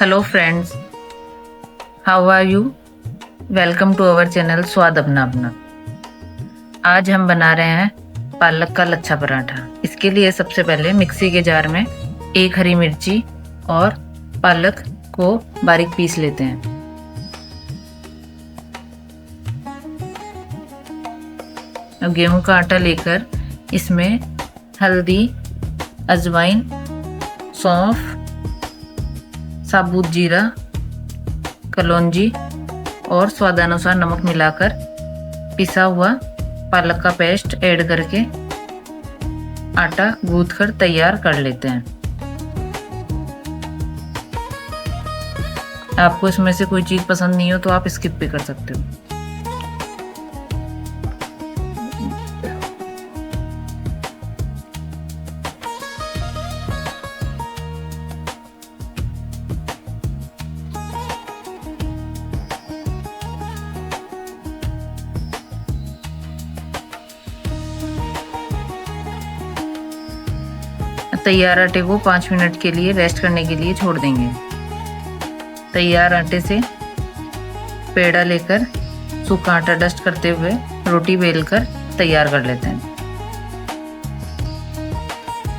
Hello friends, how are you? Welcome to our channel Swad Apna अपना। आज हम बना रहे हैं पालक का लच्छा पराठा। इसके लिए सबसे पहले मिक्सी के जार में एक हरी मिर्ची और पालक को बारीक पीस लेते हैं। अब गेहूं का आटा लेकर इसमें हल्दी, अजवाइन, सौंफ, साबुत जीरा, कलौंजी और स्वादानुसार नमक मिलाकर पिसा हुआ पालक का पेस्ट ऐड करके आटा गूंथकर तैयार कर लेते हैं। आपको इसमें से कोई चीज़ पसंद नहीं हो तो आप स्किप भी कर सकते हो। तैयार आटे को 5 मिनट के लिए रेस्ट करने के लिए छोड़ देंगे। तैयार आटे से पेड़ा लेकर सूखा आटा डस्ट करते हुए रोटी बेलकर तैयार कर लेते हैं।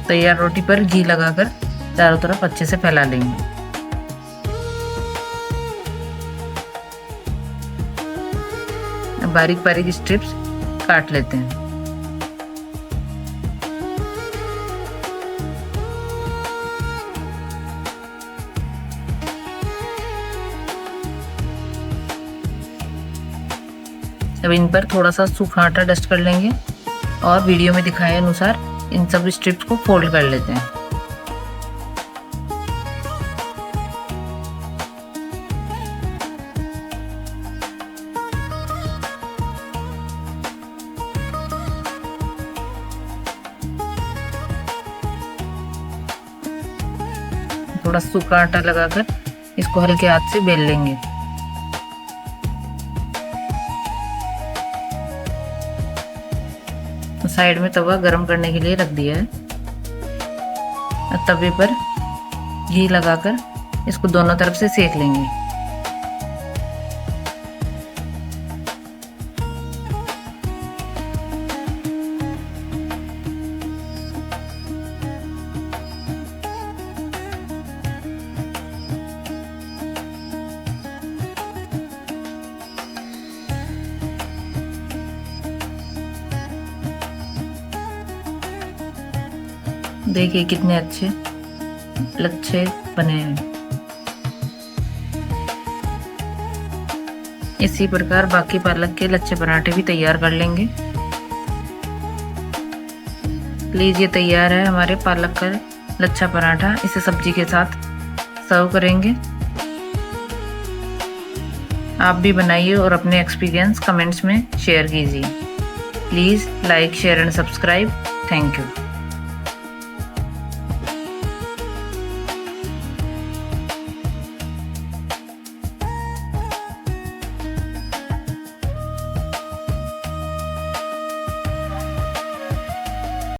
तैयार रोटी पर घी लगाकर चारों तरफ अच्छे से फैला लेंगे। बारीक बारीक स्ट्रिप्स काट लेते हैं। अब इन पर थोड़ा सा सूखा आटा डस्ट कर लेंगे और वीडियो में दिखाए अनुसार इन सब स्ट्रिप्स को फोल्ड कर लेते हैं। थोड़ा सूखा आटा लगाकर इसको हल्के हाथ से बेल लेंगे। साइड में तवा गरम करने के लिए रख दिया है। तवे पर घी लगाकर इसको दोनों तरफ से सेक लेंगे। देखिए कितने अच्छे लच्छे बने हैं। इसी प्रकार बाकी पालक के लच्छे पराठे भी तैयार कर लेंगे। लीजिए तैयार है हमारे पालक का लच्छा पराठा। इसे सब्जी के साथ सर्व करेंगे। आप भी बनाइए और अपने एक्सपीरियंस कमेंट्स में शेयर कीजिए। Please like, share and subscribe. Thank you.